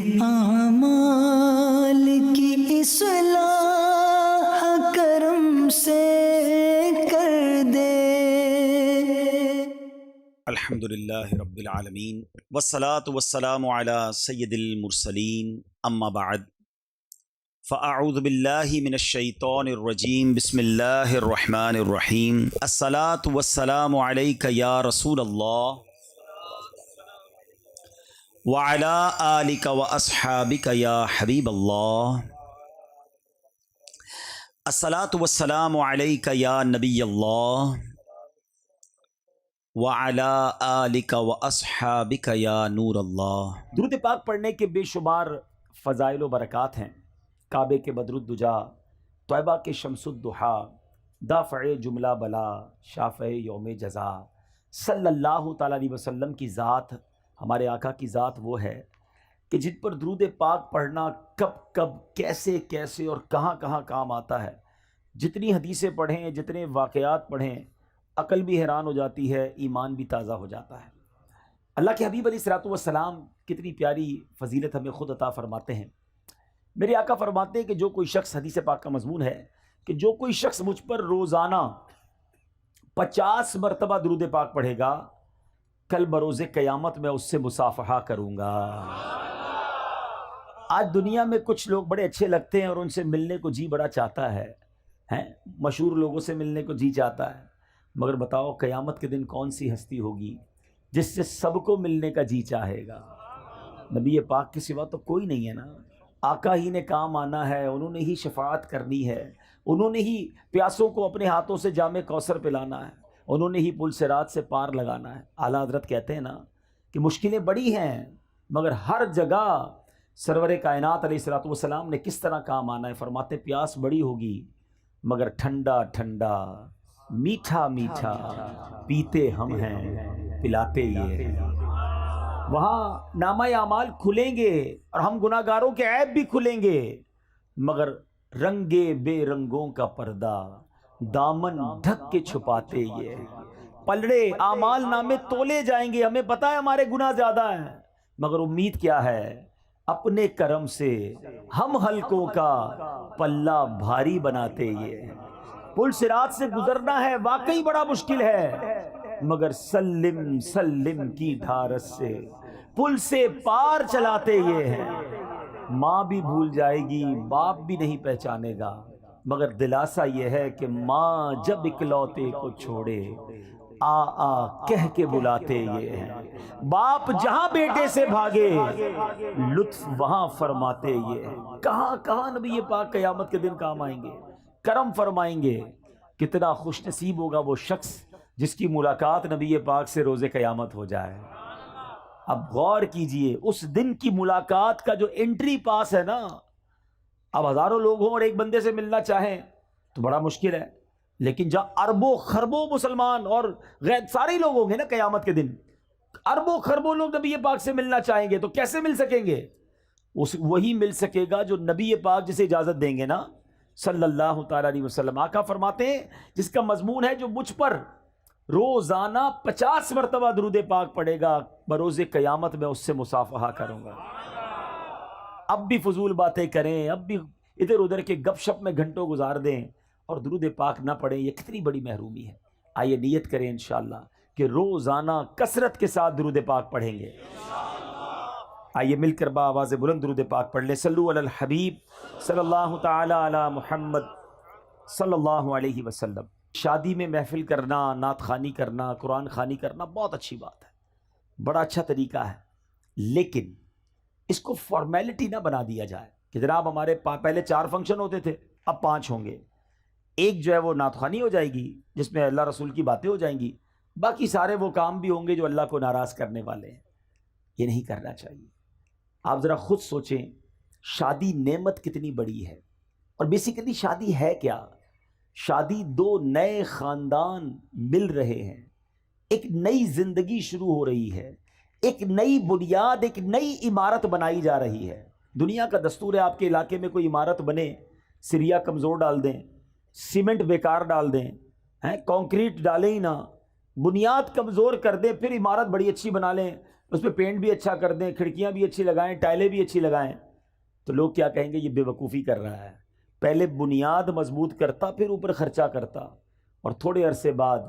اعمال کی اصلاح کرم سے کر دے۔ الحمدللہ رب العالمین والصلاة والسلام علی سید المرسلین اما بعد فاعوذ باللہ من الشیطان الرجیم بسم اللہ الرحمن الرحیم الصلاة والسلام علیک یا رسول اللہ وعلی آلک واصحابک یا حبیب اللہ الصلاة والسلام علیک یا نبی اللہ وَعَلَىٰ آلِكَ وَأَصْحَابِكَ يَا نور اللہ۔ درود پاک پڑھنے کے بے شمار فضائل و برکات ہیں۔ کعبے کے بدر الدجا، طیبہ کے شمس الضحیٰ، دافع جملہ بلا، شافع یوم جزا، صلی اللہ تعالیٰ علیہ وسلم کی ذات، ہمارے آقا کی ذات وہ ہے کہ جن پر درود پاک پڑھنا کب کب کیسے کیسے اور کہاں کہاں کام آتا ہے۔ جتنی حدیثیں پڑھیں، جتنے واقعات پڑھیں، عقل بھی حیران ہو جاتی ہے، ایمان بھی تازہ ہو جاتا ہے۔ اللہ کے حبیب علیہ الصلوۃ والسلام کتنی پیاری فضیلت ہمیں خود عطا فرماتے ہیں۔ میرے آقا فرماتے ہیں کہ جو کوئی شخص، حدیث پاک کا مضمون ہے کہ جو کوئی شخص مجھ پر روزانہ 50 مرتبہ درود پاک پڑھے گا، کل بروز قیامت میں اس سے مصافحہ کروں گا۔ آج دنیا میں کچھ لوگ بڑے اچھے لگتے ہیں اور ان سے ملنے کو جی بڑا چاہتا ہے، مشہور لوگوں سے ملنے کو جی چاہتا ہے، مگر بتاؤ قیامت کے دن کون سی ہستی ہوگی جس سے سب کو ملنے کا جی چاہے گا؟ نبی پاک کے سوا تو کوئی نہیں ہے نا۔ آقا ہی نے کام آنا ہے، انہوں نے ہی شفاعت کرنی ہے، انہوں نے ہی پیاسوں کو اپنے ہاتھوں سے جام کوثر پلانا ہے، انہوں نے ہی پل صراط سے پار لگانا ہے۔ اعلیٰ حضرت کہتے ہیں نا کہ مشکلیں بڑی ہیں، مگر ہر جگہ سرور کائنات علیہ الصلوۃ والسلام نے کس طرح کام آنا ہے۔ فرماتے پیاس بڑی ہوگی مگر ٹھنڈا ٹھنڈا، میٹھا میٹھا پیتے ہم ہیں، پلاتے یہ ہیں۔ وہاں نامہ اعمال کھلیں گے اور ہم گناہ گاروں کے عیب بھی کھلیں گے، مگر رنگے بے رنگوں کا پردہ دامن ڈھک کے چھپاتے یہ ہیں۔ پلڑے اعمال نامے تولے جائیں گے، ہمیں پتہ ہے ہمارے گناہ زیادہ ہیں، مگر امید کیا ہے؟ اپنے کرم سے ہم حلقوں کا پلہ بھاری بناتے یہ ہیں۔ پل صراط سے گزرنا ہے واقعی بڑا مشکل ہے، مگر سلم سلم کی دھارس سے پل سے پار چلاتے یہ ہیں۔ ماں بھی بھول جائے گی، باپ بھی نہیں پہچانے گا، مگر دلاسا یہ ہے کہ ماں جب اکلوتے کو چھوڑے آ آ کہہ کے بلاتے یہ ہیں۔ باپ جہاں بیٹے سے بھاگے لطف وہاں فرماتے یہ ہیں۔ کہاں کہاں نبی پاک قیامت کے دن کام آئیں گے، کرم فرمائیں گے۔ کتنا خوش نصیب ہوگا وہ شخص جس کی ملاقات نبی پاک سے روز قیامت ہو جائے۔ اب غور کیجئے، اس دن کی ملاقات کا جو انٹری پاس ہے نا، اب ہزاروں لوگ ہوں اور ایک بندے سے ملنا چاہیں تو بڑا مشکل ہے، لیکن جہاں اربوں خربوں مسلمان اور غیر سارے لوگ ہوں گے نا قیامت کے دن، اربوں خربوں لوگ نبی پاک سے ملنا چاہیں گے تو کیسے مل سکیں گے؟ وہی مل سکے گا جو نبی پاک جسے اجازت دیں گے نا، صلی اللہ تعالیٰ علیہ وسلم۔ آقا فرماتے ہیں جس کا مضمون ہے جو مجھ پر روزانہ 50 مرتبہ درود پاک پڑھے گا، بروز قیامت میں اس سے مصافحہ کروں گا۔ اب بھی فضول باتیں کریں، اب بھی ادھر ادھر کے گپ شپ میں گھنٹوں گزار دیں اور درود پاک نہ پڑھیں، یہ کتنی بڑی محرومی ہے۔ آئیے نیت کریں انشاءاللہ کہ روزانہ کثرت کے ساتھ درود پاک پڑھیں گے۔ آئیے مل کر با آواز بلند درود پاک پڑھ لیں۔ صلو علی الحبیب صلی اللہ تعالی علی محمد صلی اللہ علیہ وسلم۔ شادی میں محفل کرنا، نعت خوانی کرنا، قرآن خوانی کرنا بہت اچھی بات ہے، بڑا اچھا طریقہ ہے، لیکن اس کو فارمیلٹی نہ بنا دیا جائے کہ جناب ہمارے پہلے 4 فنکشن ہوتے تھے اب 5 ہوں گے۔ ایک جو ہے وہ نعت خوانی ہو جائے گی جس میں اللہ رسول کی باتیں ہو جائیں گی، باقی سارے وہ کام بھی ہوں گے جو اللہ کو ناراض کرنے والے ہیں۔ یہ نہیں کرنا چاہیے۔ آپ ذرا خود سوچیں، شادی نعمت کتنی بڑی ہے، اور بیسیکلی شادی ہے کیا؟ شادی 2 نئے خاندان مل رہے ہیں، ایک نئی زندگی شروع ہو رہی ہے، ایک نئی بنیاد، ایک نئی عمارت بنائی جا رہی ہے۔ دنیا کا دستور ہے آپ کے علاقے میں کوئی عمارت بنے، سریا کمزور ڈال دیں، سیمنٹ بیکار ڈال دیں، کنکریٹ ڈالیں ہی نہ، بنیاد کمزور کر دیں، پھر عمارت بڑی اچھی بنا لیں، اس پہ پینٹ بھی اچھا کر دیں، کھڑکیاں بھی اچھی لگائیں، ٹائلیں بھی اچھی لگائیں، تو لوگ کیا کہیں گے؟ یہ بے وقوفی کر رہا ہے۔ پہلے بنیاد مضبوط کرتا، پھر اوپر خرچہ کرتا، اور تھوڑے عرصے بعد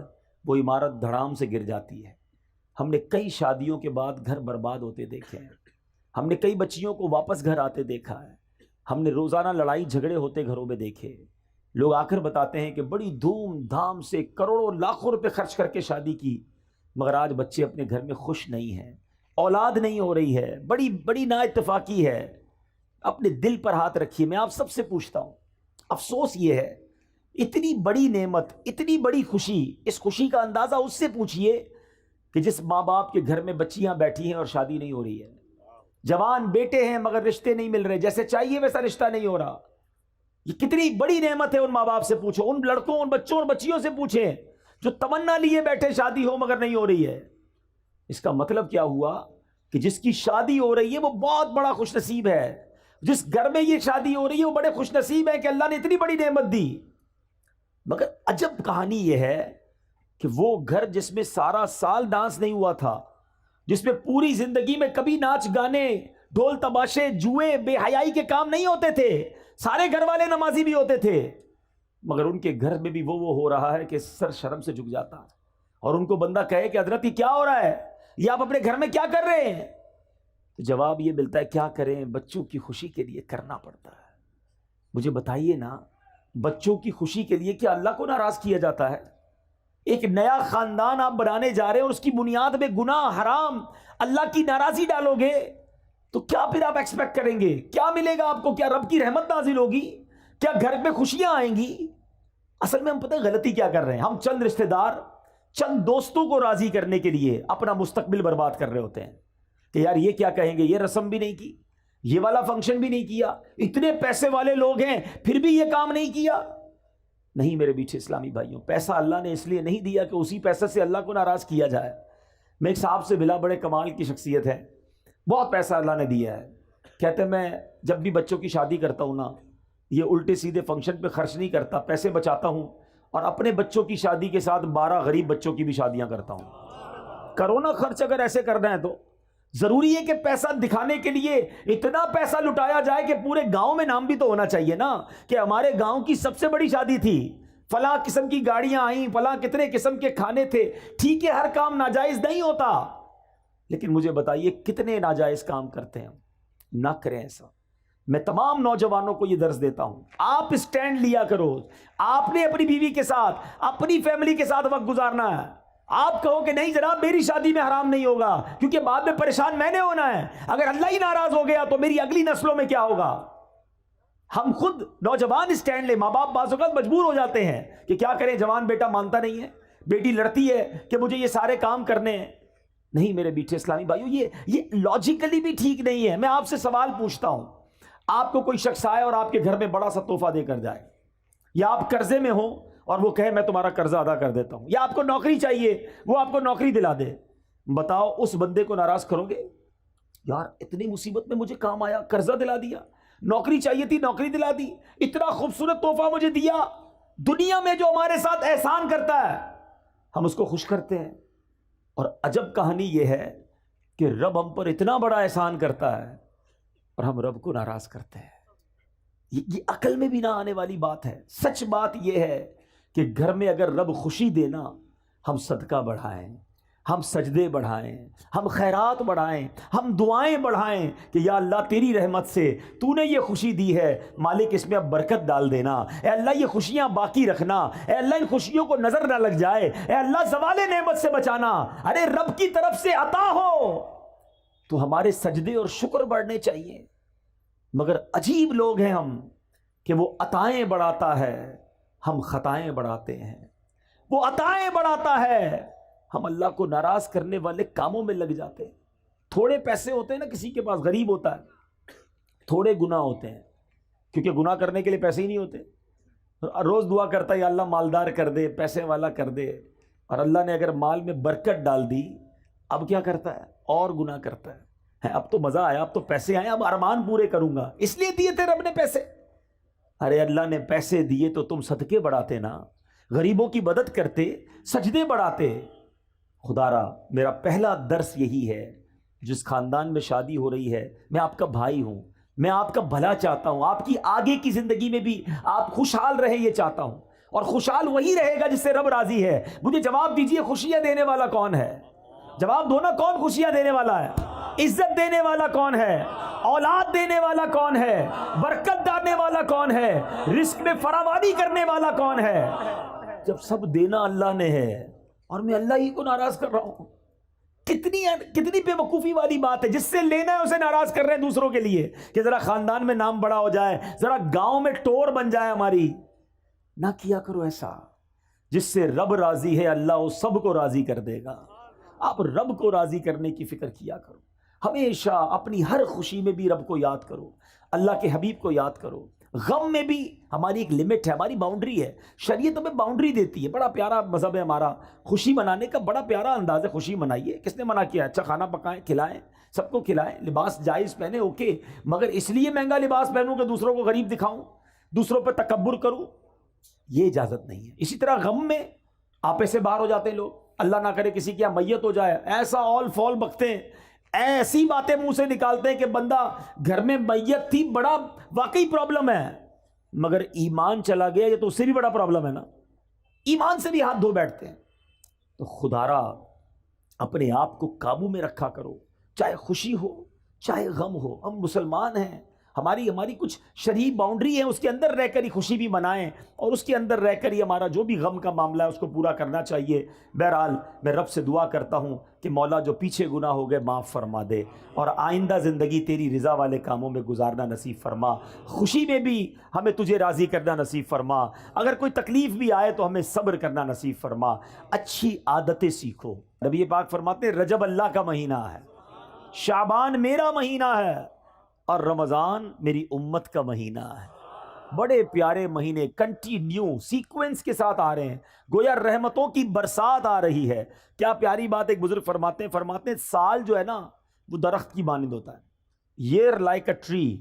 وہ عمارت دھڑام سے گر جاتی ہے۔ ہم نے کئی شادیوں کے بعد گھر برباد ہوتے دیکھے ہیں، ہم نے کئی بچیوں کو واپس گھر آتے دیکھا ہے، ہم نے روزانہ لڑائی جھگڑے ہوتے گھروں میں دیکھے۔ لوگ آ کر بتاتے ہیں کہ بڑی دھوم دھام سے کروڑوں لاکھوں روپے خرچ کر کے شادی کی، مگر آج بچے اپنے گھر میں خوش نہیں ہیں، اولاد نہیں ہو رہی ہے، بڑی بڑی نا اتفاقی ہے۔ اپنے دل پر ہاتھ رکھیے، میں آپ سب سے پوچھتا ہوں، افسوس یہ ہے، اتنی بڑی نعمت، اتنی بڑی خوشی، اس خوشی کا اندازہ اس سے پوچھئے کہ جس ماں باپ کے گھر میں بچیاں بیٹھی ہیں اور شادی نہیں ہو رہی ہے، جوان بیٹے ہیں مگر رشتے نہیں مل رہے، جیسے چاہیے ویسا رشتہ نہیں ہو رہا۔ یہ کتنی بڑی نعمت ہے، ان ماں باپ سے پوچھو، ان لڑکوں، ان بچوں اور بچیوں سے پوچھیں جو تمنا لیے بیٹھے شادی ہو مگر نہیں ہو رہی ہے۔ اس کا مطلب کیا ہوا کہ جس کی شادی ہو رہی ہے وہ بہت بڑا خوش نصیب ہے، جس گھر میں یہ شادی ہو رہی ہے وہ بڑے خوش نصیب ہے کہ اللہ نے اتنی بڑی نعمت دی۔ مگر عجب کہانی یہ ہے کہ وہ گھر جس میں سارا سال ڈانس نہیں ہوا تھا، جس میں پوری زندگی میں کبھی ناچ گانے، ڈھول تماشے، جوئے، بے حیائی کے کام نہیں ہوتے تھے، سارے گھر والے نمازی بھی ہوتے تھے، مگر ان کے گھر میں بھی وہ ہو رہا ہے کہ سر شرم سے جھک جاتا ہے، اور ان کو بندہ کہے کہ حضرت یہ کیا ہو رہا ہے، یہ آپ اپنے گھر میں کیا کر رہے ہیں؟ تو جواب یہ ملتا ہے، کیا کریں، بچوں کی خوشی کے لیے کرنا پڑتا ہے۔ مجھے بتائیے نا، بچوں کی خوشی کے لیے کیا اللہ کو ناراض کیا جاتا ہے؟ ایک نیا خاندان آپ بنانے جا رہے ہیں اور اس کی بنیاد میں گناہ، حرام، اللہ کی ناراضی ڈالو گے تو کیا پھر آپ ایکسپیکٹ کریں گے؟ کیا ملے گا آپ کو؟ کیا رب کی رحمت نازل ہوگی؟ کیا گھر میں خوشیاں آئیں گی؟ اصل میں ہم پتہ غلطی کیا کر رہے ہیں، ہم چند رشتہ دار، چند دوستوں کو راضی کرنے کے لیے اپنا مستقبل برباد کر رہے ہوتے ہیں کہ یار یہ کیا کہیں گے، یہ رسم بھی نہیں کی، یہ والا فنکشن بھی نہیں کیا، اتنے پیسے والے لوگ ہیں پھر بھی یہ کام نہیں کیا۔ نہیں میرے بیٹھے اسلامی بھائیوں، پیسہ اللہ نے اس لیے نہیں دیا کہ اسی پیسے سے اللہ کو ناراض کیا جائے۔ میں ایک صاحب سے ملا، بڑے کمال کی شخصیت ہے، بہت پیسہ اللہ نے دیا ہے، کہتے ہیں میں جب بھی بچوں کی شادی کرتا ہوں نا، یہ الٹے سیدھے فنکشن پہ خرچ نہیں کرتا، پیسے بچاتا ہوں اور اپنے بچوں کی شادی کے ساتھ 12 غریب بچوں کی بھی شادیاں کرتا ہوں۔ کرونا خرچ اگر ایسے کرنا ہے تو ضروری ہے کہ پیسہ دکھانے کے لیے اتنا پیسہ لٹایا جائے کہ پورے گاؤں میں نام بھی تو ہونا چاہیے نا کہ ہمارے گاؤں کی سب سے بڑی شادی تھی، فلاں قسم کی گاڑیاں آئیں، فلاں کتنے قسم کے کھانے تھے۔ ٹھیک ہے ہر کام ناجائز نہیں ہوتا، لیکن مجھے بتائیے کتنے ناجائز کام کرتے ہیں؟ نہ کریں ایسا۔ میں تمام نوجوانوں کو یہ درس دیتا ہوں، آپ اسٹینڈ لیا کرو، آپ نے اپنی بیوی کے ساتھ، اپنی فیملی کے ساتھ وقت گزارنا ہے۔ آپ کہو کہ نہیں جناب میری شادی میں حرام نہیں ہوگا کیونکہ بعد میں پریشان میں نے ہونا ہے، اگر اللہ ہی ناراض ہو گیا تو میری اگلی نسلوں میں کیا ہوگا؟ ہم خود نوجوان اسٹینڈ لیں۔ ماں باپ بعض اوقات مجبور ہو جاتے ہیں کہ کیا کریں، جوان بیٹا مانتا نہیں ہے، بیٹی لڑتی ہے کہ مجھے یہ سارے کام کرنے ہیں۔ نہیں میرے بیٹھے اسلامی بھائیوں، یہ لاجیکلی بھی ٹھیک نہیں ہے۔ میں آپ سے سوال پوچھتا ہوں، آپ کو کوئی شخص آئے اور آپ کے گھر میں بڑا سا تحفہ دے کر جائے، یا آپ قرضے میں ہوں اور وہ کہے میں تمہارا قرضہ ادا کر دیتا ہوں، یا آپ کو نوکری چاہیے وہ آپ کو نوکری دلا دے، بتاؤ اس بندے کو ناراض کرو گے؟ یار اتنی مصیبت میں مجھے کام آیا، قرضہ دلا دیا، نوکری چاہیے تھی نوکری دلا دی، اتنا خوبصورت تحفہ مجھے دیا۔ دنیا میں جو ہمارے ساتھ احسان کرتا ہے ہم اس کو خوش کرتے ہیں، اور عجب کہانی یہ ہے کہ رب ہم پر اتنا بڑا احسان کرتا ہے اور ہم رب کو ناراض کرتے ہیں۔ یہ عقل میں بھی نہ آنے والی بات ہے۔ سچ بات یہ ہے کہ گھر میں اگر رب خوشی دینا، ہم صدقہ بڑھائیں، ہم سجدے بڑھائیں، ہم خیرات بڑھائیں، ہم دعائیں بڑھائیں کہ یا اللہ تیری رحمت سے تو نے یہ خوشی دی ہے، مالک اس میں اب برکت ڈال دینا، اے اللہ یہ خوشیاں باقی رکھنا، اے اللہ ان خوشیوں کو نظر نہ لگ جائے، اے اللہ زوال نعمت سے بچانا۔ ارے رب کی طرف سے عطا ہو تو ہمارے سجدے اور شکر بڑھنے چاہیے، مگر عجیب لوگ ہیں ہم کہ وہ عطائیں بڑھاتا ہے، ہم خطائیں بڑھاتے ہیں۔ وہ عطائیں بڑھاتا ہے، ہم اللہ کو ناراض کرنے والے کاموں میں لگ جاتے ہیں۔ تھوڑے پیسے ہوتے ہیں نا، کسی کے پاس غریب ہوتا ہے، تھوڑے گناہ ہوتے ہیں کیونکہ گناہ کرنے کے لیے پیسے ہی نہیں ہوتے، روز دعا کرتا ہے یا اللہ مالدار کر دے، پیسے والا کر دے، اور اللہ نے اگر مال میں برکت ڈال دی اب کیا کرتا ہے؟ اور گناہ کرتا ہے۔ اب تو مزہ آیا، اب تو پیسے آئے، اب ارمان پورے کروں گا، اس لیے دیے تھے رب نے پیسے۔ ارے اللہ نے پیسے دیے تو تم صدقے بڑھاتے نا، غریبوں کی مدد کرتے، سجدے بڑھاتے۔ خدا را میرا پہلا درس یہی ہے، جس خاندان میں شادی ہو رہی ہے، میں آپ کا بھائی ہوں، میں آپ کا بھلا چاہتا ہوں، آپ کی آگے کی زندگی میں بھی آپ خوشحال رہے یہ چاہتا ہوں، اور خوشحال وہی رہے گا جس سے رب راضی ہے۔ مجھے جواب دیجئے، خوشیاں دینے والا کون ہے؟ جواب دو نا، کون خوشیاں دینے والا ہے؟ عزت دینے والا کون ہے؟ اولاد دینے والا کون ہے؟ برکت ڈالنے والا کون ہے؟ رزق میں فراوانی کرنے والا کون ہے؟ جب سب دینا اللہ نے ہے اور میں اللہ ہی کو ناراض کر رہا ہوں، کتنی بے وقوفی والی بات ہے۔ جس سے لینا ہے اسے ناراض کر رہے ہیں دوسروں کے لیے، کہ ذرا خاندان میں نام بڑا ہو جائے، ذرا گاؤں میں ٹور بن جائے ہماری۔ نہ کیا کرو ایسا، جس سے رب راضی ہے اللہ وہ سب کو راضی کر دے گا۔ آپ رب کو راضی کرنے کی فکر کیا کرو، ہمیشہ اپنی ہر خوشی میں بھی رب کو یاد کرو، اللہ کے حبیب کو یاد کرو۔ غم میں بھی ہماری ایک لمٹ ہے، ہماری باؤنڈری ہے، شریعت ہمیں باؤنڈری دیتی ہے۔ بڑا پیارا مذہب ہے ہمارا، خوشی منانے کا بڑا پیارا انداز ہے۔ خوشی منائیے، کس نے منع کیا؟ اچھا کھانا پکائیں، کھلائیں، سب کو کھلائیں، لباس جائز پہنے، اوکے، مگر اس لیے مہنگا لباس پہنوں کہ دوسروں کو غریب دکھاؤں، دوسروں پہ تکبر کروں، یہ اجازت نہیں ہے۔ اسی طرح غم میں آپے سے باہر ہو جاتے ہیں لوگ، اللہ نہ کرے کسی کی یہاں میت ہو جائے، ایسا اول فول بکتے ہیں، ایسی باتیں منہ سے نکالتے ہیں کہ بندہ گھر میں میت تھی، بڑا واقعی پرابلم ہے، مگر ایمان چلا گیا یہ تو اس سے بھی بڑا پرابلم ہے نا، ایمان سے بھی ہاتھ دھو بیٹھتے ہیں۔ تو خدارا اپنے آپ کو قابو میں رکھا کرو، چاہے خوشی ہو چاہے غم ہو۔ ہم مسلمان ہیں، ہماری کچھ شرعی باؤنڈری ہے، اس کے اندر رہ کر ہی خوشی بھی منائیں، اور اس کے اندر رہ کر ہی ہمارا جو بھی غم کا معاملہ ہے اس کو پورا کرنا چاہیے۔ بہرحال میں رب سے دعا کرتا ہوں کہ مولا جو پیچھے گناہ ہو گئے معاف فرما دے، اور آئندہ زندگی تیری رضا والے کاموں میں گزارنا نصیب فرما، خوشی میں بھی ہمیں تجھے راضی کرنا نصیب فرما، اگر کوئی تکلیف بھی آئے تو ہمیں صبر کرنا نصیب فرما۔ اچھی عادتیں سیکھو۔ نبی پاک فرماتے ہیں رجب اللہ کا مہینہ ہے، شعبان میرا مہینہ ہے، اور رمضان میری امت کا مہینہ ہے۔ بڑے پیارے مہینے کنٹینیو سیکوینس کے ساتھ آ رہے ہیں، گویا رحمتوں کی برسات آ رہی ہے۔ کیا پیاری بات ایک بزرگ فرماتے ہیں سال جو ہے نا وہ درخت کی مانند ہوتا ہے، year like a tree،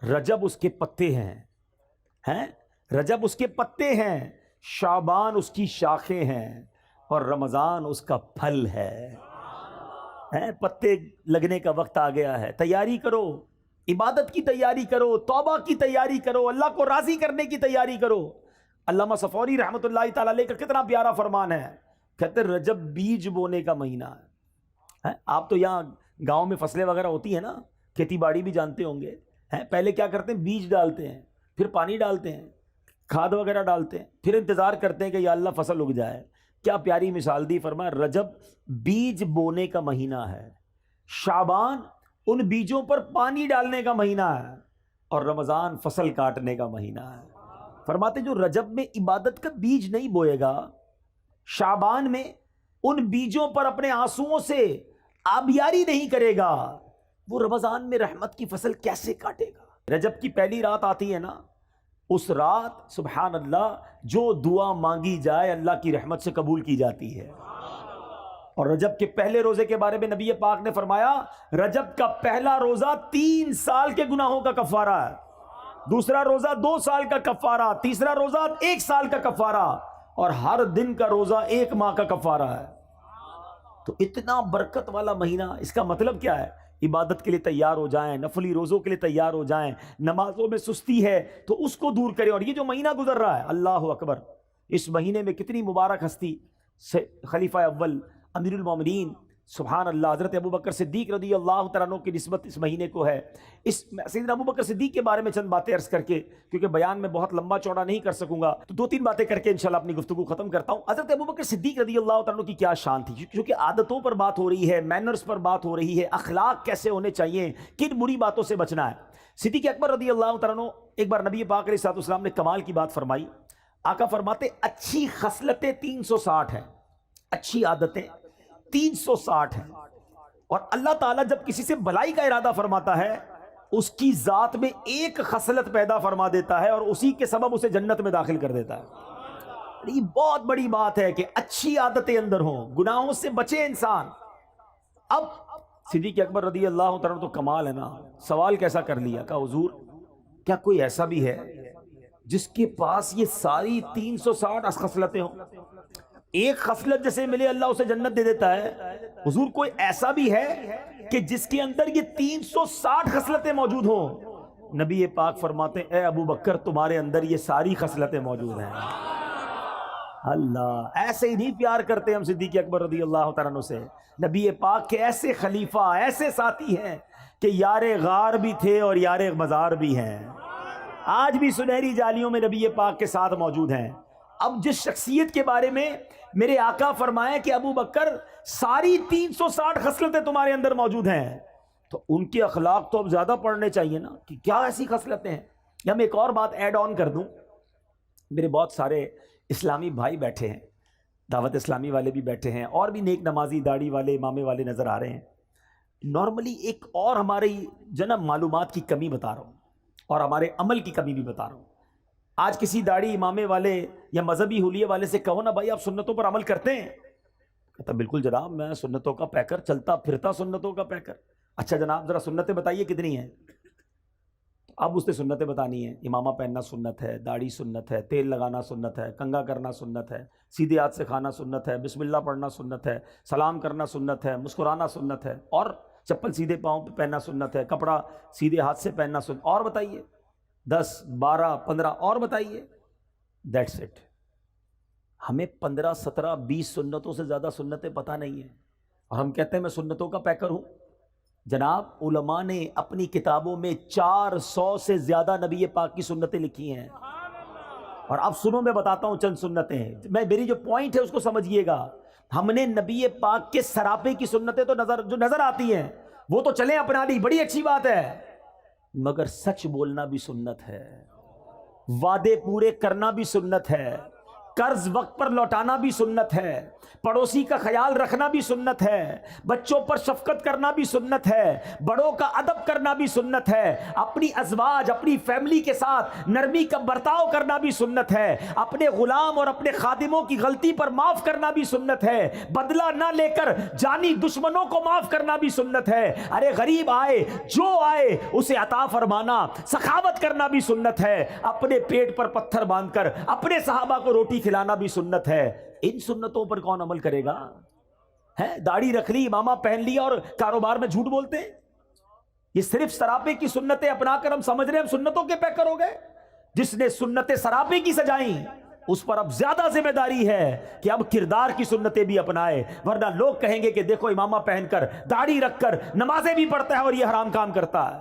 رجب اس کے پتے ہیں، رجب اس کے پتے ہیں، شعبان اس کی شاخیں ہیں، اور رمضان اس کا پھل ہے۔ پتے لگنے کا وقت آ گیا ہے، تیاری کرو، عبادت کی تیاری کرو، توبہ کی تیاری کرو، اللہ کو راضی کرنے کی تیاری کرو۔ علامہ صفوری رحمۃ اللہ تعالی علیہ کا کتنا پیارا فرمان ہے، کہتے رجب بیج بونے کا مہینہ ہے۔ آپ تو یہاں گاؤں میں فصلیں وغیرہ ہوتی ہیں نا، کھیتی باڑی بھی جانتے ہوں گے، پہلے کیا کرتے ہیں، بیج ڈالتے ہیں، پھر پانی ڈالتے ہیں، کھاد وغیرہ ڈالتے ہیں، پھر انتظار کرتے ہیں کہ یا اللہ فصل اگ جائے۔ کیا پیاری مثال دی، فرمایا رجب بیج بونے کا مہینہ ہے، شعبان ان بیجوں پر پانی ڈالنے کا مہینہ ہے، اور رمضان فصل کاٹنے کا مہینہ ہے۔ فرماتے جو رجب میں عبادت کا بیج نہیں بوئے گا، شعبان میں ان بیجوں پر اپنے آنسوؤں سے آبیاری نہیں کرے گا، وہ رمضان میں رحمت کی فصل کیسے کاٹے گا؟ رجب کی پہلی رات آتی ہے نا، اس رات سبحان اللہ جو دعا مانگی جائے اللہ کی رحمت سے قبول کی جاتی ہے۔ اور رجب کے پہلے روزے کے بارے میں نبی پاک نے فرمایا رجب کا پہلا روزہ 3 سال کے گناہوں کا کفارہ ہے، دوسرا روزہ 2 سال کا کفارہ، تیسرا روزہ 1 سال کا کفارہ، اور ہر دن کا روزہ 1 ماہ کا کفارہ ہے۔ تو اتنا برکت والا مہینہ، اس کا مطلب کیا ہے؟ عبادت کے لیے تیار ہو جائیں، نفلی روزوں کے لیے تیار ہو جائیں، نمازوں میں سستی ہے تو اس کو دور کریں۔ اور یہ جو مہینہ گزر رہا ہے، اللہ اکبر، اس مہینے میں کتنی مبارک ہستی، خلیفہ اول امیر المومنین سبحان اللہ حضرت ابوبکر صدیق رضی اللہ تعالیٰ عنہ کی نسبت اس مہینے کو ہے۔ اس سیدنا ابوبکر صدیق کے بارے میں چند باتیں عرض کر کے، کیونکہ بیان میں بہت لمبا چوڑا نہیں کر سکوں گا، تو 2-3 باتیں کر کے انشاءاللہ اپنی گفتگو ختم کرتا ہوں۔ حضرت ابوبکر صدیق رضی اللہ تعالیٰ عنہ کی کیا شان تھی، کیونکہ عادتوں پر بات ہو رہی ہے، مینرز پر بات ہو رہی ہے، اخلاق کیسے ہونے چاہیے، کن بری باتوں سے بچنا ہے۔ صدیق اکبر رضی اللہ تعالیٰ عنہ ایک بار نبی پاک علیہ الصلوۃ والسلام نے کمال کی بات فرمائی۔ آقا فرماتے اچھی خصلتیں 360 ہیں، اچھی عادتیں 360 ہیں، اور اللہ تعالیٰ جب کسی سے بلائی کا ارادہ فرماتا ہے اس کی ذات میں ایک خصلت پیدا فرما دیتا ہے، اور اسی کے سبب اسے جنت میں داخل کر دیتا ہے۔ یہ بہت بڑی بات ہے کہ اچھی عادتیں اندر ہوں، گناہوں سے بچے انسان۔ اب صدیق اکبر رضی اللہ تعالیٰ تو کمال ہے نا، سوال کیسا کر لیا کہ حضور کیا کوئی ایسا بھی ہے جس کے پاس یہ ساری 360 خصلتیں ہوں، ایک خصلت جیسے ملے اللہ اسے جنت دے دیتا ہے؟ حضور کوئی ایسا بھی ہے کہ جس کے اندر یہ 360 خصلتیں موجود ہوں، نبی پاک فرماتے ہیں اے ابو بکر تمہارے اندر یہ ساری خصلتیں موجود ہیں۔ اللہ، ایسے ہی نہیں پیار کرتے ہم صدیق اکبر رضی اللہ تعالیٰ عنہ سے۔ نبی پاک کے ایسے خلیفہ، ایسے ساتھی ہیں کہ یار غار بھی تھے اور یار مزار بھی ہیں، آج بھی سنہری جالیوں میں نبی پاک کے ساتھ موجود ہیں۔ اب جس شخصیت کے بارے میں میرے آقا فرمائے کہ ابو بکر ساری 360 خصلتیں تمہارے اندر موجود ہیں، تو ان کے اخلاق تو اب زیادہ پڑھنے چاہیے نا، کہ کیا ایسی خصلتیں ہیں۔ یا میں ایک اور بات ایڈ آن کر دوں، میرے بہت سارے اسلامی بھائی بیٹھے ہیں، دعوت اسلامی والے بھی بیٹھے ہیں، اور بھی نیک نمازی داڑھی والے امامے والے نظر آ رہے ہیں۔ نارملی ایک اور ہماری جناب معلومات کی کمی بتا رہا ہوں، اور ہمارے عمل کی کمی بھی بتا رہا ہوں۔ آج کسی داڑھی امامے والے یا مذہبی حلیے والے سے کہو نا بھائی آپ سنتوں پر عمل کرتے ہیں، کہتا بالکل جناب میں سنتوں کا پیکر، چلتا پھرتا سنتوں کا پیکر۔ اچھا جناب ذرا سنتیں بتائیے کتنی ہیں؟ اب اس نے سنتیں بتانی ہیں، امامہ پہننا سنت ہے، داڑھی سنت ہے، تیل لگانا سنت ہے، کنگھا کرنا سنت ہے، سیدھے ہاتھ سے کھانا سنت ہے، بسم اللہ پڑھنا سنت ہے، سلام کرنا سنت ہے، مسکرانا سنت ہے، اور چپل سیدھے پاؤں پہ پہننا سنت ہے، کپڑا سیدھے ہاتھ سے پہننا سنت، اور بتائیے 10 12 15 اور بتائیے۔ That's it. ہمیں 15 17 20 سنتوں سے زیادہ سنتیں پتہ نہیں ہیں، اور ہم کہتے ہیں میں سنتوں کا پیکر ہوں۔ جناب علماء نے اپنی کتابوں میں 400 سے زیادہ نبی پاک کی سنتیں لکھی ہیں، اور اب سنو میں بتاتا ہوں چند سنتیں، میری جو پوائنٹ ہے اس کو سمجھیے گا۔ ہم نے نبی پاک کے سراپے کی سنتیں تو جو نظر آتی ہیں وہ تو چلیں اپنا لی، بڑی اچھی بات ہے، مگر سچ بولنا بھی سنت ہے، وعدے پورے کرنا بھی سنت ہے، قرض وقت پر لوٹانا بھی سنت ہے، پڑوسی کا خیال رکھنا بھی سنت ہے، بچوں پر شفقت کرنا بھی سنت ہے، بڑوں کا ادب کرنا بھی سنت ہے، اپنی ازواج اپنی فیملی کے ساتھ نرمی کا برتاؤ کرنا بھی سنت ہے، اپنے غلام اور اپنے خادموں کی غلطی پر معاف کرنا بھی سنت ہے، بدلہ نہ لے کر جانی دشمنوں کو معاف کرنا بھی سنت ہے، ارے غریب آئے جو آئے اسے عطا فرمانا، سخاوت کرنا بھی سنت ہے، اپنے پیٹ پر پتھر باندھ کر اپنے صحابہ کو روٹی کھلانا بھی سنت ہے۔ ان سنتوں پر کون عمل کرے گا؟ ہے داڑھی رکھ لی، امامہ پہن لیا اور کاروبار میں جھوٹ بولتے ہیں؟ یہ صرف سراپے کی سنتیں اپنا کر ہم سمجھ رہے ہیں ہم سنتوں کے پیکر ہو گئے۔ جس نے سنتیں سراپے کی سجائیں اس پر اب زیادہ ذمہ داری ہے کہ اب کردار کی سنتیں بھی اپنائے، ورنہ لوگ کہیں گے کہ دیکھو امامہ پہن کر داڑھی رکھ کر نمازیں بھی پڑھتا ہے اور یہ حرام کام کرتا ہے،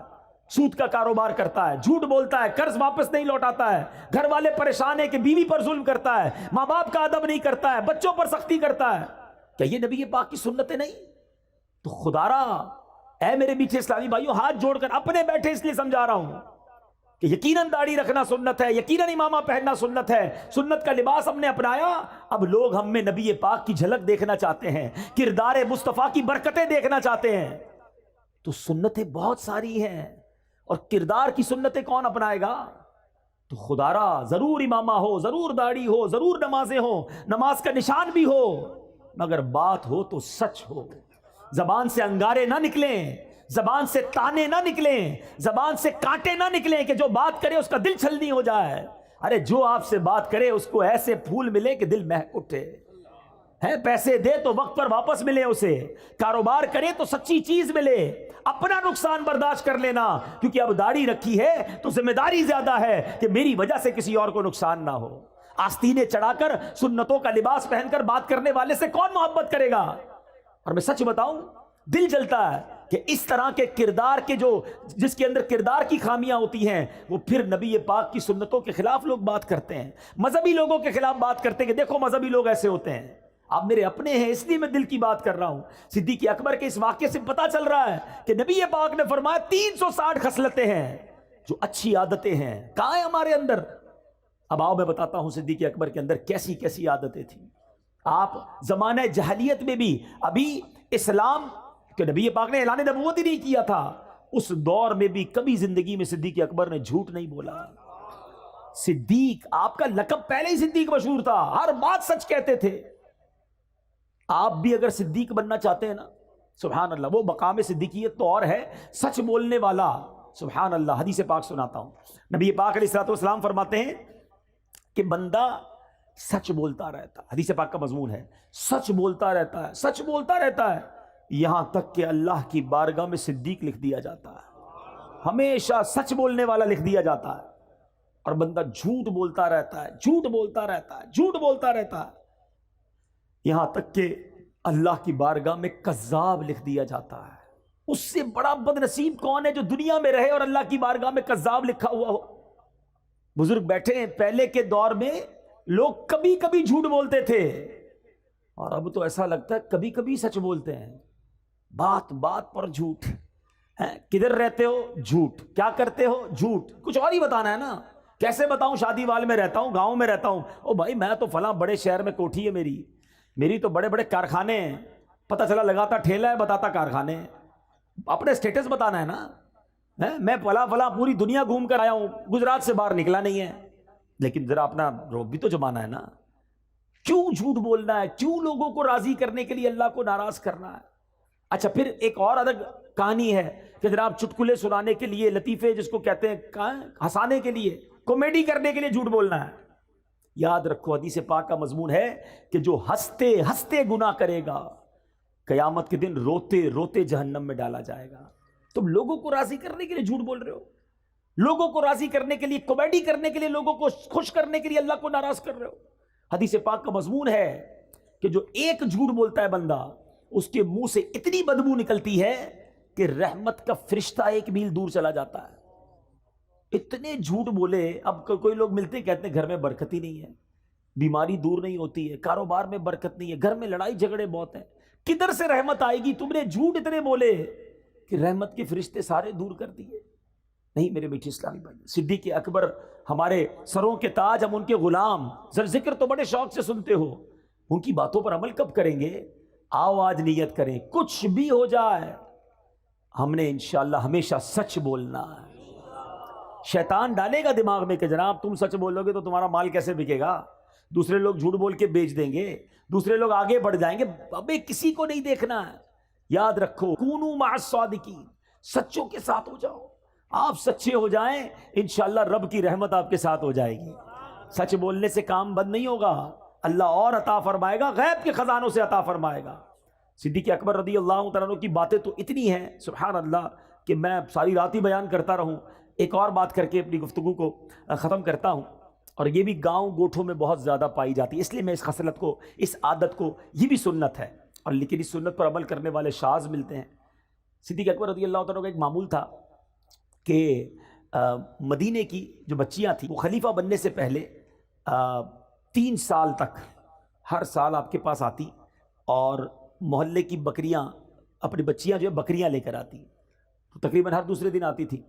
سود کا کاروبار کرتا ہے، جھوٹ بولتا ہے، قرض واپس نہیں لوٹاتا ہے، گھر والے پریشان ہیں کہ بیوی پر ظلم کرتا ہے، ماں باپ کا ادب نہیں کرتا ہے، بچوں پر سختی کرتا ہے۔ کیا یہ نبی پاک کی سنتیں نہیں؟ تو خدا را اے میرے میٹھے اسلامی بھائیوں، ہاتھ جوڑ کر اپنے بیٹھے اس لیے سمجھا رہا ہوں کہ یقیناً داڑھی رکھنا سنت ہے، یقیناً امامہ پہننا سنت ہے، سنت کا لباس ہم نے اپنایا۔ اب لوگ ہم میں نبی پاک کی جھلک دیکھنا چاہتے ہیں، کردار مصطفیٰ کی برکتیں دیکھنا چاہتے ہیں، تو سنتیں بہت ساری ہیں، اور کردار کی سنتیں کون اپنائے گا؟ تو خدا را ضرور امامہ ہو، ضرور داڑھی ہو، ضرور نمازیں ہو، نماز کا نشان بھی ہو، مگر بات ہو تو سچ ہو، زبان سے انگارے نہ نکلیں، زبان سے تانے نہ نکلیں، زبان سے کانٹے نہ نکلیں کہ جو بات کرے اس کا دل چھلنی ہو جائے۔ ارے جو آپ سے بات کرے اس کو ایسے پھول ملے کہ دل مہک اٹھے، ہے پیسے دے تو وقت پر واپس ملے، اسے کاروبار کرے تو سچی چیز ملے، اپنا نقصان برداشت کر لینا، کیونکہ اب داڑھی رکھی ہے تو ذمہ داری زیادہ ہے کہ میری وجہ سے کسی اور کو نقصان نہ ہو۔ آستینے چڑھا کر سنتوں کا لباس پہن کر بات کرنے والے سے کون محبت کرے گا؟ اور میں سچ بتاؤں دل جلتا ہے کہ اس طرح کے کردار کے جس کے اندر کردار کی خامیاں ہوتی ہیں وہ پھر نبی پاک کی سنتوں کے خلاف لوگ بات کرتے ہیں، مذہبی لوگوں کے خلاف بات کرتے ہیں کہ دیکھو مذہبی لوگ ایسے ہوتے ہیں۔ آپ میرے اپنے ہیں اس لیے میں دل کی بات کر رہا ہوں۔ صدیق اکبر کے اس واقعے سے پتا چل رہا ہے کہ نبی پاک نے فرمایا 360 خصلتیں ہیں جو اچھی عادتیں ہیں، کہاں ہیں ہمارے اندر؟ اب آؤ میں بتاتا ہوں صدیق اکبر کے اندر کیسی کیسی عادتیں تھیں۔ آپ زمانہ جہلیت میں بھی، ابھی اسلام کہ نبی پاک نے اعلان نبوت ہی نہیں کیا تھا، اس دور میں بھی کبھی زندگی میں صدیق اکبر نے جھوٹ نہیں بولا۔ صدیق، آپ کا لقب پہلے ہی صدیق مشہور تھا، ہر بات سچ کہتے تھے۔ آپ بھی اگر صدیق بننا چاہتے ہیں نا، سبحان اللہ، وہ مقام صدیقیت تو اور ہے، سچ بولنے والا، سبحان اللہ۔ حدیث پاک سناتا ہوں، نبی پاک علیہ الصلوۃ والسلام فرماتے ہیں کہ بندہ سچ بولتا رہتا، حدیث پاک کا مضمون ہے، سچ بولتا رہتا ہے، سچ بولتا رہتا ہے، یہاں تک کہ اللہ کی بارگاہ میں صدیق لکھ دیا جاتا ہے، ہمیشہ سچ بولنے والا لکھ دیا جاتا ہے، اور بندہ جھوٹ بولتا رہتا ہے، جھوٹ بولتا رہتا ہے، جھوٹ بولتا رہتا ہے، یہاں تک کہ اللہ کی بارگاہ میں کذاب لکھ دیا جاتا ہے۔ اس سے بڑا بد نصیب کون ہے جو دنیا میں رہے اور اللہ کی بارگاہ میں کذاب لکھا ہوا ہو؟ بزرگ بیٹھے ہیں، پہلے کے دور میں لوگ کبھی کبھی جھوٹ بولتے تھے، اور اب تو ایسا لگتا ہے کبھی کبھی سچ بولتے ہیں، بات بات پر جھوٹ۔ کدھر رہتے ہو؟ جھوٹ۔ کیا کرتے ہو؟ جھوٹ۔ کچھ اور ہی بتانا ہے نا، کیسے بتاؤں شادی وال میں رہتا ہوں، گاؤں میں رہتا ہوں، او بھائی میں تو فلاں بڑے شہر میں کوٹھی ہے میری تو بڑے بڑے کارخانے ہیں، پتہ چلا لگاتا ٹھیلا ہے بتاتا کارخانے ہیں۔ اپنے سٹیٹس بتانا ہے نا، میں فلاں پوری دنیا گھوم کر آیا ہوں، گجرات سے باہر نکلا نہیں ہے، لیکن ذرا اپنا روب بھی تو جمانا ہے نا۔ کیوں جھوٹ بولنا ہے؟ کیوں لوگوں کو راضی کرنے کے لیے اللہ کو ناراض کرنا ہے؟ اچھا پھر ایک اور الگ کہانی ہے کہ جناب چٹکلے سنانے کے لیے، لطیفے جس کو کہتے ہیں، ہنسانے کے لیے، کامیڈی کرنے کے لیے جھوٹ بولنا ہے۔ یاد رکھو حدیث پاک کا مضمون ہے کہ جو ہنستے ہنستے گناہ کرے گا قیامت کے دن روتے روتے جہنم میں ڈالا جائے گا۔ تم لوگوں کو راضی کرنے کے لیے جھوٹ بول رہے ہو، لوگوں کو راضی کرنے کے لیے، کامیڈی کرنے کے لیے، لوگوں کو خوش کرنے کے لیے اللہ کو ناراض کر رہے ہو۔ حدیث پاک کا مضمون ہے کہ جو ایک جھوٹ بولتا ہے بندہ، اس کے منہ سے اتنی بدبو نکلتی ہے کہ رحمت کا فرشتہ 1 میل دور چلا جاتا ہے۔ اتنے جھوٹ بولے، اب کوئی لوگ ملتے کہتے ہیں گھر میں برکت ہی نہیں ہے، بیماری دور نہیں ہوتی ہے، کاروبار میں برکت نہیں ہے، گھر میں لڑائی جھگڑے بہت ہیں، کدھر سے رحمت آئے گی؟ تم نے جھوٹ اتنے بولے کہ رحمت کے فرشتے سارے دور کر دیے۔ نہیں میرے میٹھے اسلامی بھائی، صدیق اکبر ہمارے سروں کے تاج، ہم ان کے غلام، ذکر تو بڑے شوق سے سنتے ہو، ان کی باتوں پر عمل کب کریں گے؟ آؤ آج نیت کریں، کچھ بھی ہو جائے ہم نے انشاءاللہ ہمیشہ سچ بولنا ہے۔ شیطان ڈالے گا دماغ میں کہ جناب تم سچ بولو گے تو تمہارا مال کیسے بکے گا، دوسرے لوگ جھوٹ بول کے بیچ دیں گے، دوسرے لوگ آگے بڑھ جائیں گے، ابے کسی کو نہیں دیکھنا ہے۔ یاد رکھو کونوا مع الصادقین، سچوں کے ساتھ ہو جاؤ، آپ سچے ہو جائیں انشاءاللہ رب کی رحمت آپ کے ساتھ ہو جائے گی۔ سچ بولنے سے کام بند نہیں ہوگا، اللہ اور عطا فرمائے گا، غیب کے خزانوں سے عطا فرمائے گا۔ صدیق اکبر رضی اللہ تعالیٰ عنہ کی باتیں تو اتنی ہیں سبحان اللہ کہ میں ساری رات ہی بیان کرتا رہوں۔ ایک اور بات کر کے اپنی گفتگو کو ختم کرتا ہوں، اور یہ بھی گاؤں گوٹھوں میں بہت زیادہ پائی جاتی ہے، اس لیے میں اس خصلت کو، اس عادت کو، یہ بھی سنت ہے، اور لیکن اس سنت پر عمل کرنے والے شاذ ملتے ہیں۔ صدیق اکبر رضی اللہ تعالیٰ کا ایک معمول تھا کہ مدینے کی جو بچیاں تھیں وہ خلیفہ بننے سے پہلے 3 سال تک ہر سال آپ کے پاس آتی، اور محلے کی بکریاں، اپنی بچیاں جو ہے بکریاں لے کر آتی، تو تقریباً ہر دوسرے دن آتی تھی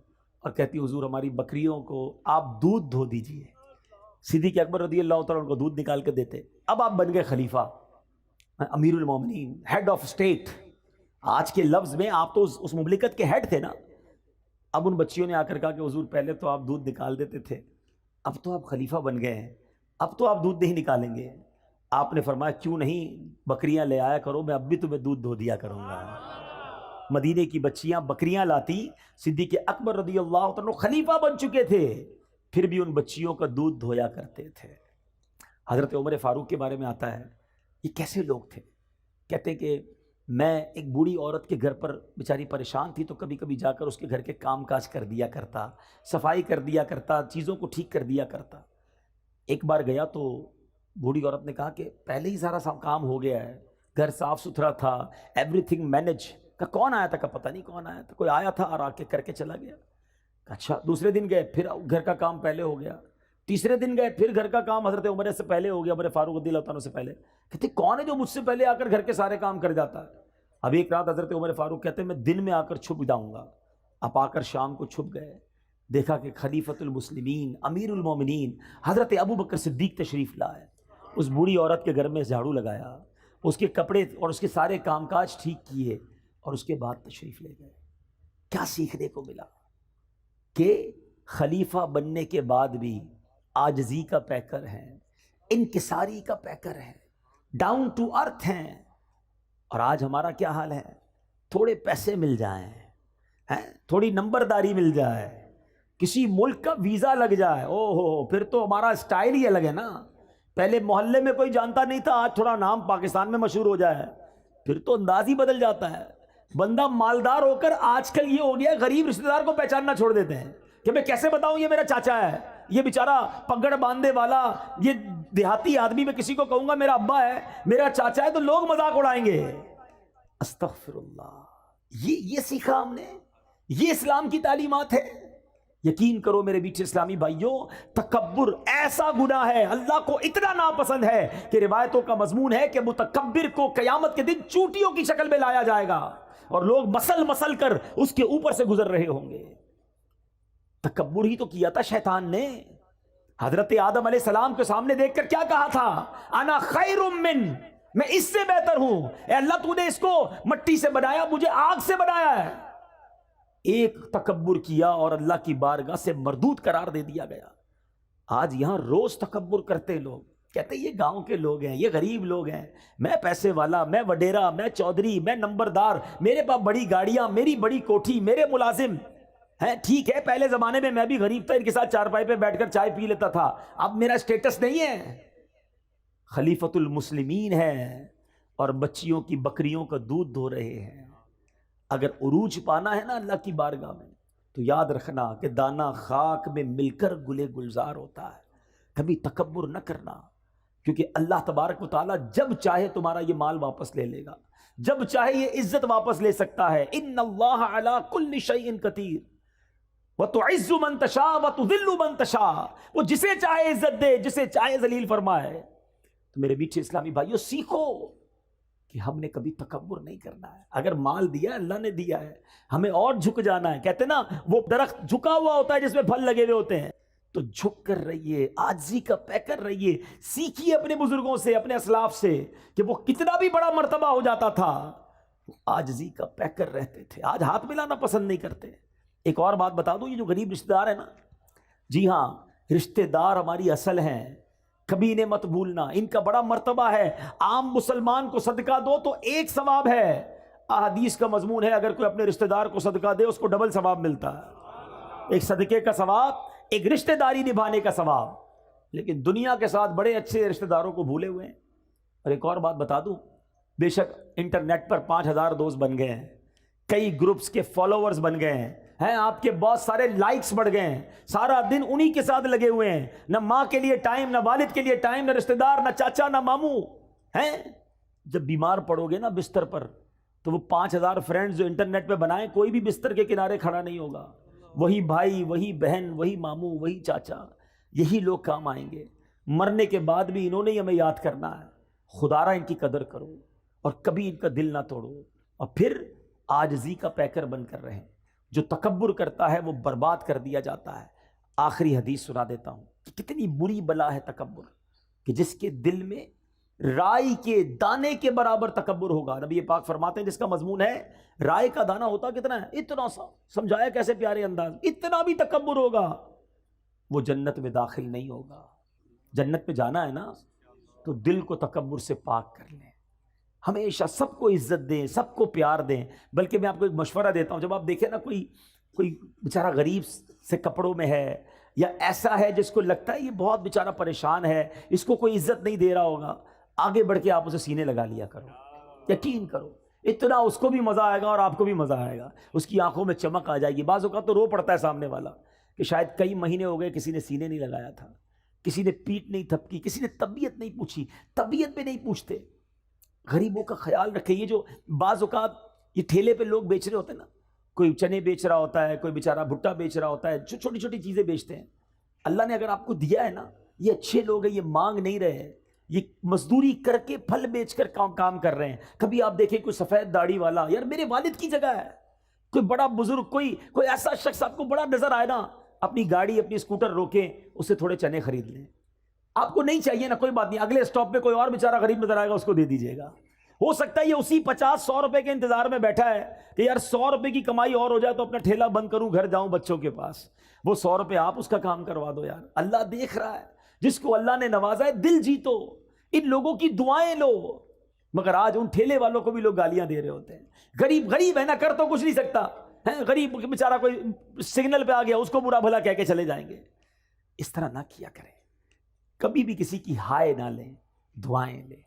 اور کہتی حضور ہماری بکریوں کو آپ دودھ دھو دیجئے۔ صدیق اکبر رضی اللہ تعالیٰ عنہ کو دودھ نکال کے دیتے۔ اب آپ بن گئے خلیفہ، امیر المومنین، ہیڈ آف اسٹیٹ، آج کے لفظ میں آپ تو اس مملکت کے ہیڈ تھے نا۔ اب ان بچیوں نے آ کر کہا کہ حضور پہلے تو آپ دودھ نکال دیتے تھے، اب تو آپ خلیفہ بن گئے ہیں، اب تو آپ دودھ نہیں نکالیں گے۔ آپ نے فرمایا کیوں نہیں، بکریاں لے آیا کرو، میں اب بھی تمہیں دودھ دھو دیا کروں گا۔ مدینے کی بچیاں بکریاں لاتی، صدیق اکبر رضی اللہ عنہ خلیفہ بن چکے تھے، پھر بھی ان بچیوں کا دودھ دھویا کرتے تھے۔ حضرت عمر فاروق کے بارے میں آتا ہے، یہ کیسے لوگ تھے؟ کہتے کہ میں ایک بوڑھی عورت کے گھر پر بیچاری پریشان تھی، تو کبھی کبھی جا کر اس کے گھر کے کام کاج کر دیا کرتا، صفائی کر دیا کرتا، چیزوں کو ٹھیک کر دیا کرتا۔ ایک بار گیا تو بوڑھی عورت نے کہا کہ پہلے ہی سارا کام ہو گیا ہے، گھر صاف ستھرا تھا، ایوری تھنگ مینج۔ کہ کون آیا تھا؟ کہ پتہ نہیں کون آیا تھا، کوئی آیا تھا اور آ کے کر کے چلا گیا۔ اچھا دوسرے دن گئے، پھر گھر کا کام پہلے ہو گیا، تیسرے دن گئے، پھر گھر کا کام حضرت عمر سے پہلے ہو گیا، عمر فاروق رضی اللہ عنہ سے پہلے۔ کہتے کون ہے جو مجھ سے پہلے آ کر گھر کے سارے کام کر جاتا ہے؟ اب ایک رات حضرت عمر فاروق کہتے ہیں میں دن میں آ کر چھپ جاؤں گا۔ اب آ کر شام کو چھپ گئے، دیکھا کہ خلیفۃ المسلمین امیر المومنین حضرت ابو بکر صدیق تشریف لائے۔ اس بوڑھی عورت کے گھر میں جھاڑو لگایا، اس کے کپڑے اور اس کے سارے کام کاج ٹھیک کیے، اور اس کے بعد تشریف لے گئے۔ کیا سیکھنے کو ملا؟ کہ خلیفہ بننے کے بعد بھی عاجزی کا پیکر ہیں، انکساری کا پیکر ہیں، ڈاؤن ٹو ارتھ ہیں۔ اور آج ہمارا کیا حال ہے؟ تھوڑے پیسے مل جائیں، تھوڑی نمبرداری مل جائے، کسی ملک کا ویزا لگ جائے، او ہو پھر تو ہمارا سٹائل ہی الگ ہے نا۔ پہلے محلے میں کوئی جانتا نہیں تھا، آج تھوڑا نام پاکستان میں مشہور ہو جائے پھر تو انداز ہی بدل جاتا ہے۔ بندہ مالدار ہو کر آج کل یہ ہو گیا غریب رشتہ دار کو پہچاننا چھوڑ دیتے ہیں کہ میں کیسے بتاؤں یہ میرا چاچا ہے، یہ بیچارہ پگڑ باندھے والا، یہ دیہاتی آدمی، میں کسی کو کہوں گا میرا ابا ہے، میرا چاچا ہے، تو لوگ مذاق اڑائیں گے۔ استغفر اللہ، یہ سیکھا ہم نے، یہ اسلام کی تعلیمات ہے۔ یقین کرو میرے میٹھے اسلامی بھائیوں، تکبر ایسا گناہ ہے، اللہ کو اتنا ناپسند ہے کہ روایتوں کا مضمون ہے کہ متکبر کو قیامت کے دن چوٹیوں کی شکل میں لایا جائے گا اور لوگ مسل مسل کر اس کے اوپر سے گزر رہے ہوں گے۔ تکبر ہی تو کیا تھا شیطان نے۔ حضرت آدم علیہ السلام کے سامنے دیکھ کر کیا کہا تھا؟ انا خیر من، میں اس سے بہتر ہوں، اے اللہ تو نے اس کو مٹی سے بنایا، مجھے آگ سے بنایا ہے۔ ایک تکبر کیا اور اللہ کی بارگاہ سے مردود قرار دے دیا گیا۔ آج یہاں روز تکبر کرتے لوگ، کہتے یہ گاؤں کے لوگ ہیں، یہ غریب لوگ ہیں، میں پیسے والا، میں وڈیرا، میں چودھری، میں نمبردار، میرے پاس بڑی گاڑیاں، میری بڑی کوٹھی، میرے ملازم ہیں۔ ٹھیک ہے، پہلے زمانے میں میں بھی غریب تھا، ان کے ساتھ چارپائی پہ بیٹھ کر چائے پی لیتا تھا، اب میرا سٹیٹس نہیں ہے۔ خلیفۃ المسلمین ہے اور بچیوں کی بکریوں کا دودھ دھو رہے ہیں۔ اگر عروج پانا ہے نا اللہ کی بارگاہ میں، تو یاد رکھنا کہ دانا خاک میں مل کر گلے گلزار ہوتا ہے۔ کبھی تکبر نہ کرنا، کیونکہ اللہ تبارک و تعالیٰ جب چاہے تمہارا یہ مال واپس لے لے گا، جب چاہے یہ عزت واپس لے سکتا ہے۔ ان اللہ علی کل شیء قدیر وتعز من تشاء وتذل من تشاء، وہ جسے چاہے عزت دے، جسے چاہے ذلیل فرمائے۔ تو میرے میٹھے اسلامی بھائیوں، سیکھو کہ ہم نے کبھی تکبر نہیں کرنا ہے۔ اگر مال دیا اللہ نے دیا ہے، ہمیں اور جھک جانا ہے۔ کہتے نا وہ درخت جھکا ہوا ہوتا ہے جس میں پھل لگے ہوئے ہوتے ہیں، تو جھک کر رہیے، عاجزی کا پیکر رہیے، سیکھیے اپنے بزرگوں سے، اپنے اسلاف سے کہ وہ کتنا بھی بڑا مرتبہ ہو جاتا تھا، وہ عاجزی کا پیکر رہتے تھے۔ آج ہاتھ ملانا پسند نہیں کرتے۔ ایک اور بات بتا دوں، یہ جو غریب رشتہ دار ہے نا، جی ہاں، رشتہ دار ہماری اصل ہیں، کبھی انہیں مت بھولنا، ان کا بڑا مرتبہ ہے۔ عام مسلمان کو صدقہ دو تو ایک ثواب ہے، احادیث کا مضمون ہے اگر کوئی اپنے رشتہ دار کو صدقہ دے اس کو ڈبل ثواب ملتا ہے، ایک صدقے کا ثواب، ایک رشتہ داری نبھانے کا ثواب۔ لیکن دنیا کے ساتھ بڑے اچھے رشتہ داروں کو بھولے ہوئے ہیں۔ اور ایک اور بات بتا دوں، بے شک انٹرنیٹ پر 5000 دوست بن گئے ہیں، کئی گروپس کے فالوورز بن گئے ہیں، آپ کے بہت سارے لائکس بڑھ گئے ہیں، سارا دن انہی کے ساتھ لگے ہوئے ہیں، نہ ماں کے لیے ٹائم، نہ والد کے لیے ٹائم، نہ رشتہ دار، نہ چاچا، نہ ماموں ہیں۔ جب بیمار پڑو گے نا بستر پر، تو وہ 5000 فرینڈز جو انٹرنیٹ پہ بنائیں، کوئی بھی بستر کے کنارے کھڑا نہیں ہوگا، وہی بھائی، وہی بہن، وہی ماموں، وہی چاچا، یہی لوگ کام آئیں گے۔ مرنے کے بعد بھی انہوں نے ہی ہمیں یاد کرنا ہے۔ خدا را ان کی قدر کرو اور کبھی ان کا دل نہ توڑو، اور پھر عاجزی کا پیکر بن کر رہیں۔ جو تکبر کرتا ہے وہ برباد کر دیا جاتا ہے۔ آخری حدیث سنا دیتا ہوں کہ کتنی بری بلا ہے تکبر، کہ جس کے دل میں رائی کے دانے کے برابر تکبر ہوگا۔ نبی پاک فرماتے ہیں جس کا مضمون ہے رائے کا دانہ ہوتا کتنا ہے، اتنا سا، سمجھایا کیسے پیارے انداز، اتنا بھی تکبر ہوگا، وہ جنت میں داخل نہیں ہوگا۔ جنت پہ جانا ہے نا، تو دل کو تکبر سے پاک کر لیں، ہمیشہ سب کو عزت دیں، سب کو پیار دیں۔ بلکہ میں آپ کو ایک مشورہ دیتا ہوں، جب آپ دیکھیں نا کوئی بیچارہ غریب سے کپڑوں میں ہے، یا ایسا ہے جس کو لگتا ہے یہ بہت بیچارہ پریشان ہے، اس کو کوئی عزت نہیں دے رہا ہوگا، آگے بڑھ کے آپ اسے سینے لگا لیا کرو، یقین کرو، اتنا اس کو بھی مزہ آئے گا اور آپ کو بھی مزہ آئے گا، اس کی آنکھوں میں چمک آ جائے گی۔ بعض اوقات تو رو پڑتا ہے سامنے والا کہ شاید کئی مہینے ہو گئے کسی نے سینے نہیں لگایا تھا، کسی نے پیٹ نہیں تھپکی، کسی نے طبیعت نہیں پوچھی، طبیعت پہ نہیں پوچھتے۔ غریبوں کا خیال رکھے۔ یہ جو بعض اوقات یہ ٹھیلے پہ لوگ بیچ رہے ہوتے ہیں نا، کوئی چنے بیچ رہا ہوتا ہے، کوئی بیچارہ بھٹا بیچ رہا ہوتا ہے، جو چھوٹی چھوٹی چیزیں بیچتے ہیں، اللہ نے اگر آپ کو دیا ہے نا، یہ اچھے لوگ ہیں، یہ مانگ نہیں رہے، یہ مزدوری کر کے پھل بیچ کر کام کر رہے ہیں۔ کبھی آپ دیکھیں کوئی سفید داڑھی والا، یار میرے والد کی جگہ ہے، کوئی بڑا بزرگ، کوئی ایسا شخص آپ کو بڑا نظر آئے نا، اپنی گاڑی، اپنی اسکوٹر روکیں، اس سے تھوڑے چنے خرید لیں۔ آپ کو نہیں چاہیے نا، کوئی بات نہیں، اگلے اسٹاپ پہ کوئی اور بیچارہ غریب نظر آئے گا، اس کو دے دیجیے گا۔ ہو سکتا ہے یہ اسی 50-100 روپے کے انتظار میں بیٹھا ہے کہ یار 100 روپے کی کمائی اور ہو جائے تو اپنا ٹھیلا بند کروں، گھر جاؤں بچوں کے پاس، وہ 100 روپے آپ اس کا کام کروا دو۔ یار اللہ دیکھ رہا ہے، جس کو اللہ نے نوازا ہے دل جیتو، ان لوگوں کی دعائیں لو۔ مگر آج ان ٹھیلے والوں کو بھی لوگ گالیاں دے رہے ہوتے ہیں۔ غریب ہے نا، کر تو کچھ نہیں سکتا ہے، غریب بیچارہ کوئی سگنل پہ آ گیا، اس کو برا بھلا کہہ کے چلے جائیں گے۔ اس طرح نہ کیا کریں، کبھی بھی کسی کی ہائے نہ لیں، دعائیں لیں۔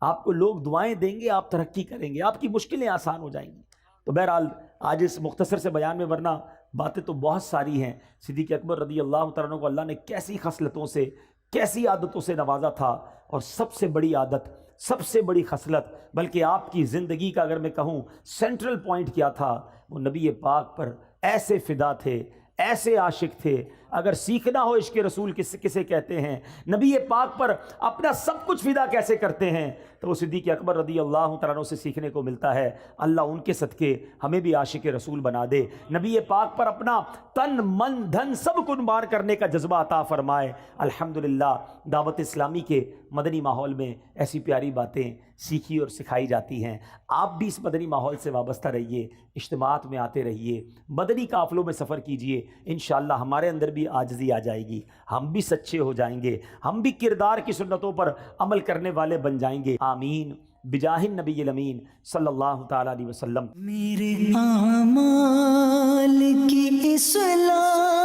آپ کو لوگ دعائیں دیں گے، آپ ترقی کریں گے، آپ کی مشکلیں آسان ہو جائیں گی۔ تو بہرحال آج اس مختصر سے بیان میں، ورنہ باتیں تو بہت ساری ہیں. صدیق اکبر رضی اللہ تعالیٰ عنہ کو اللہ نے کیسی خصلتوں سے، کیسی عادتوں سے نوازا تھا. اور سب سے بڑی عادت، سب سے بڑی خصلت، بلکہ آپ کی زندگی کا اگر میں کہوں سینٹرل پوائنٹ کیا تھا، وہ نبی پاک پر ایسے فدا تھے، ایسے عاشق تھے. اگر سیکھنا ہو عشق رسول کسے کہتے ہیں، نبی پاک پر اپنا سب کچھ فدا کیسے کرتے ہیں، تو وہ صدیق اکبر رضی اللہ تعالیٰ عنہ سے سیکھنے کو ملتا ہے. اللہ ان کے صدقے ہمیں بھی عاشق رسول بنا دے، نبی پاک پر اپنا تن من دھن سب قربان کرنے کا جذبہ عطا فرمائے. الحمدللہ دعوت اسلامی کے مدنی ماحول میں ایسی پیاری باتیں سیکھی اور سکھائی جاتی ہیں. آپ بھی اس مدنی ماحول سے وابستہ رہیے، اجتماعات میں آتے رہیے، مدنی قافلوں میں سفر کیجئے. انشاءاللہ ہمارے اندر بھی عاجزی آ جائے گی، ہم بھی سچے ہو جائیں گے، ہم بھی کردار کی سنتوں پر عمل کرنے والے بن جائیں گے. آمین بجاہ النبی الامین صلی اللہ تعالیٰ علیہ وسلم. میرے اعمال کی اصلاح